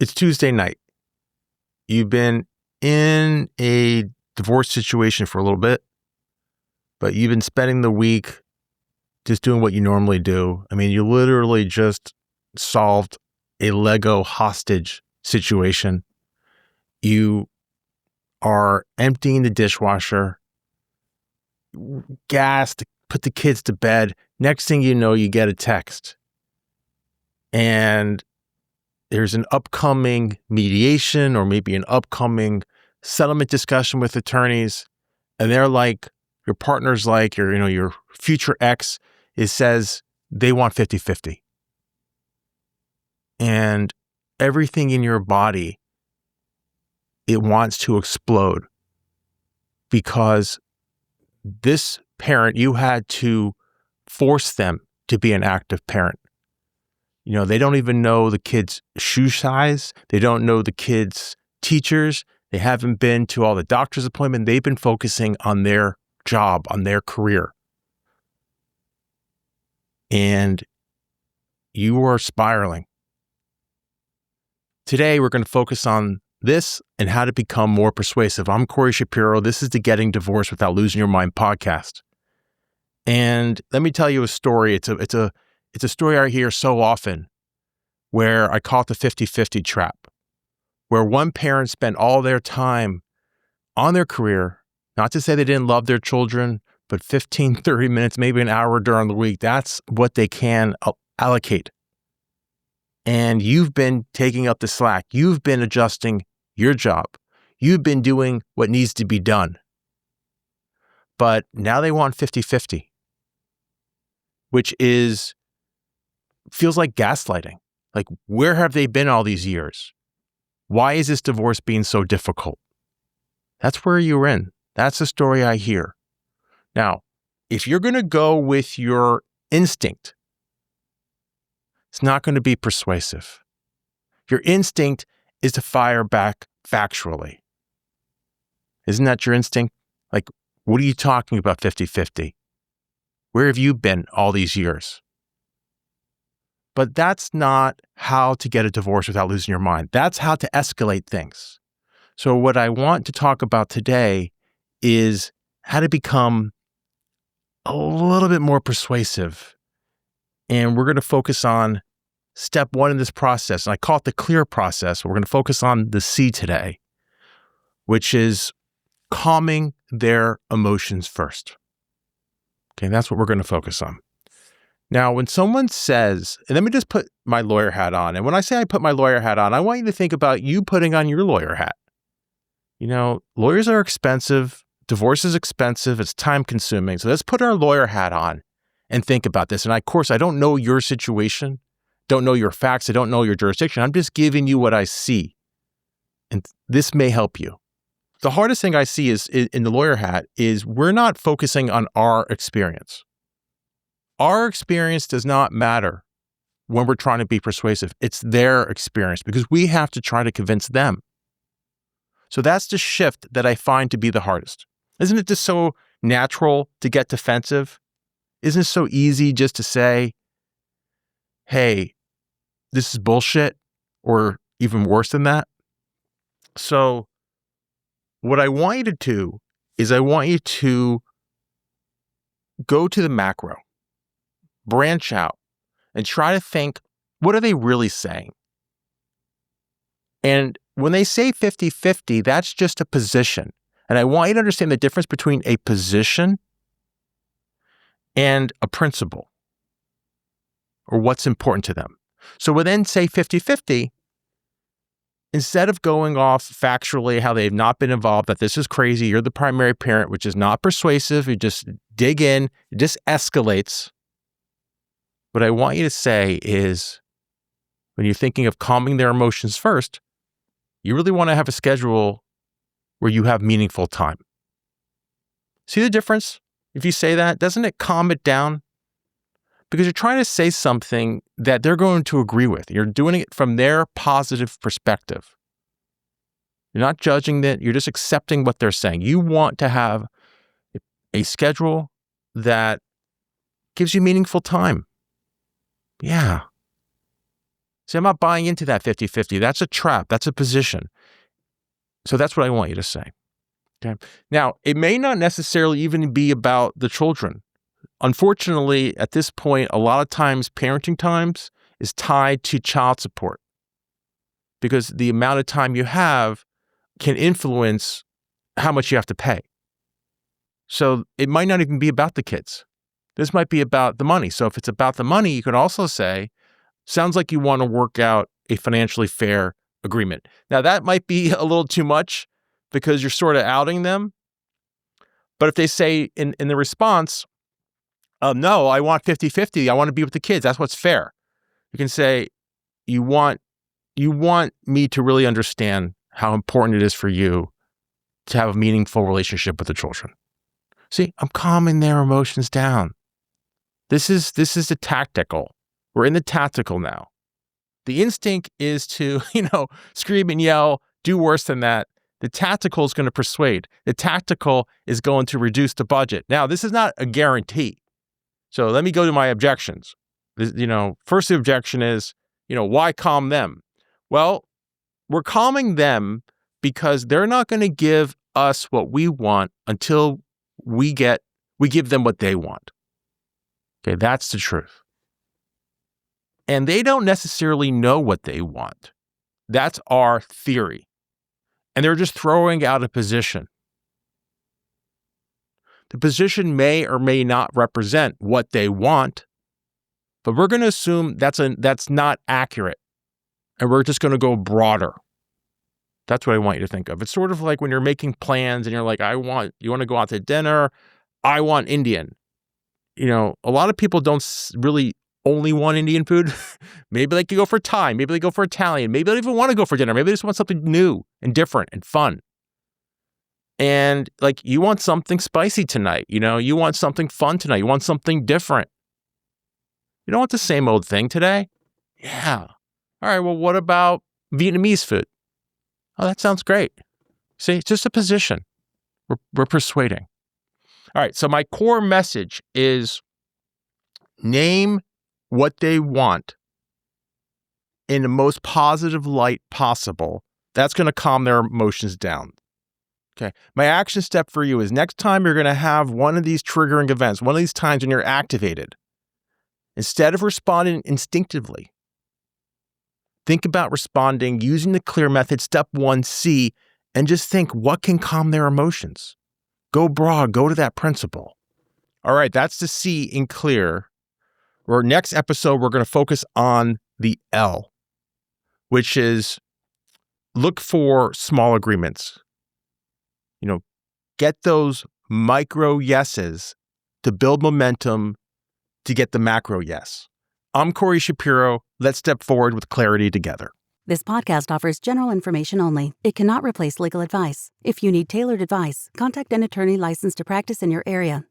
It's Tuesday night. You've been in a divorce situation for a little bit, but you've been spending the week just doing what you normally do. I mean, you literally just solved a Lego hostage situation. You are emptying the dishwasher, gassed, put the kids to bed. Next thing you know, you get a text. And there's an upcoming mediation or maybe an upcoming settlement discussion with attorneys. And they're like, your partner's like, your future ex says they want 50-50. And everything in your body, it wants to explode because this parent, you had to force them to be an active parent. They don't even know the kid's shoe size. They don't know the kid's teachers. They haven't been to all the doctor's appointments. They've been focusing on their job, on their career. And you are spiraling. Today, we're going to focus on this and how to become more persuasive. I'm Corey Shapiro. This is the Getting Divorced Without Losing Your Mind podcast. And let me tell you a story. It's a story I hear so often where I call it the 50-50 trap, where one parent spent all their time on their career, not to say they didn't love their children, but 15, 30 minutes, maybe an hour during the week, that's what they can allocate. And you've been taking up the slack. You've been adjusting your job. You've been doing what needs to be done. But now they want 50-50, which feels like gaslighting. Like, where have they been all these years? Why is this divorce being so difficult? That's where you're in. That's the story I hear. Now, if you're going to go with your instinct, it's not going to be persuasive. Your instinct is to fire back factually. Isn't that your instinct? Like, what are you talking about 50-50? Where have you been all these years? But that's not how to get a divorce without losing your mind. That's how to escalate things. So what I want to talk about today is how to become a little bit more persuasive. And we're going to focus on step one in this process. And I call it the clear process. We're going to focus on the C today, which is calming their emotions first. Okay, that's what we're going to focus on. Now, when someone says, and let me just put my lawyer hat on. And when I say I put my lawyer hat on, I want you to think about you putting on your lawyer hat. Lawyers are expensive. Divorce is expensive. It's time consuming. So let's put our lawyer hat on and think about this. And of course, I don't know your situation, don't know your facts. I don't know your jurisdiction. I'm just giving you what I see. And this may help you. The hardest thing I see is in the lawyer hat is we're not focusing on our experience. Our experience does not matter when we're trying to be persuasive. It's their experience because we have to try to convince them. So that's the shift that I find to be the hardest. Isn't it just so natural to get defensive? Isn't it so easy just to say, hey, this is bullshit, or even worse than that? So what I want you to do is I want you to go to the macro. Branch out and try to think, what are they really saying? And when they say 50-50, that's just a position. And I want you to understand the difference between a position and a principle, or what's important to them. So when then say 50-50, instead of going off factually how they've not been involved, that this is crazy, you're the primary parent, which is not persuasive, you just dig in, it just escalates. What I want you to say is, when you're thinking of calming their emotions first, you really want to have a schedule where you have meaningful time. See the difference? If you say that, doesn't it calm it down? Because you're trying to say something that they're going to agree with. You're doing it from their positive perspective. You're not judging it. You're just accepting what they're saying. You want to have a schedule that gives you meaningful time. Yeah. Say, I'm not buying into that 50-50. That's a trap. That's a position. So that's what I want you to say. Okay. Now, it may not necessarily even be about the children. Unfortunately, at this point, a lot of times parenting times is tied to child support because the amount of time you have can influence how much you have to pay. So it might not even be about the kids. This might be about the money. So if it's about the money, you could also say, sounds like you want to work out a financially fair agreement. Now, that might be a little too much because you're sort of outing them. But if they say in the response, no, I want 50-50. I want to be with the kids. That's what's fair. You can say, you want me to really understand how important it is for you to have a meaningful relationship with the children. See, I'm calming their emotions down. This is the tactical. We're in the tactical now. The instinct is to, scream and yell, do worse than that. The tactical is going to persuade. The tactical is going to reduce the budget. Now, this is not a guarantee. So let me go to my objections. First the objection is, why calm them? Well, we're calming them because they're not going to give us what we want until we give them what they want. Okay, that's the truth. And they don't necessarily know what they want. That's our theory. And they're just throwing out a position. The position may or may not represent what they want, but we're going to assume that's not accurate. And we're just going to go broader. That's what I want you to think of. It's sort of like when you're making plans and you're like, you want to go out to dinner? I want Indian. A lot of people don't really only want Indian food. Maybe they could go for Thai. Maybe they go for Italian. Maybe they don't even want to go for dinner. Maybe they just want something new and different and fun. And you want something spicy tonight. You want something fun tonight. You want something different. You don't want the same old thing today. Yeah. All right. Well, what about Vietnamese food? Oh, that sounds great. See, it's just a position. We're persuading. All right. So my core message is name what they want in the most positive light possible. That's going to calm their emotions down. Okay. My action step for you is next time you're going to have one of these triggering events, one of these times when you're activated, instead of responding instinctively, think about responding using the CLEAR method, step 1C, and just think what can calm their emotions. Go broad, go to that principle. All right, that's the C in CLEAR. Our next episode, we're going to focus on the L, which is look for small agreements. Get those micro yeses to build momentum to get the macro yes. I'm Corey Shapiro. Let's step forward with clarity together. This podcast offers general information only. It cannot replace legal advice. If you need tailored advice, contact an attorney licensed to practice in your area.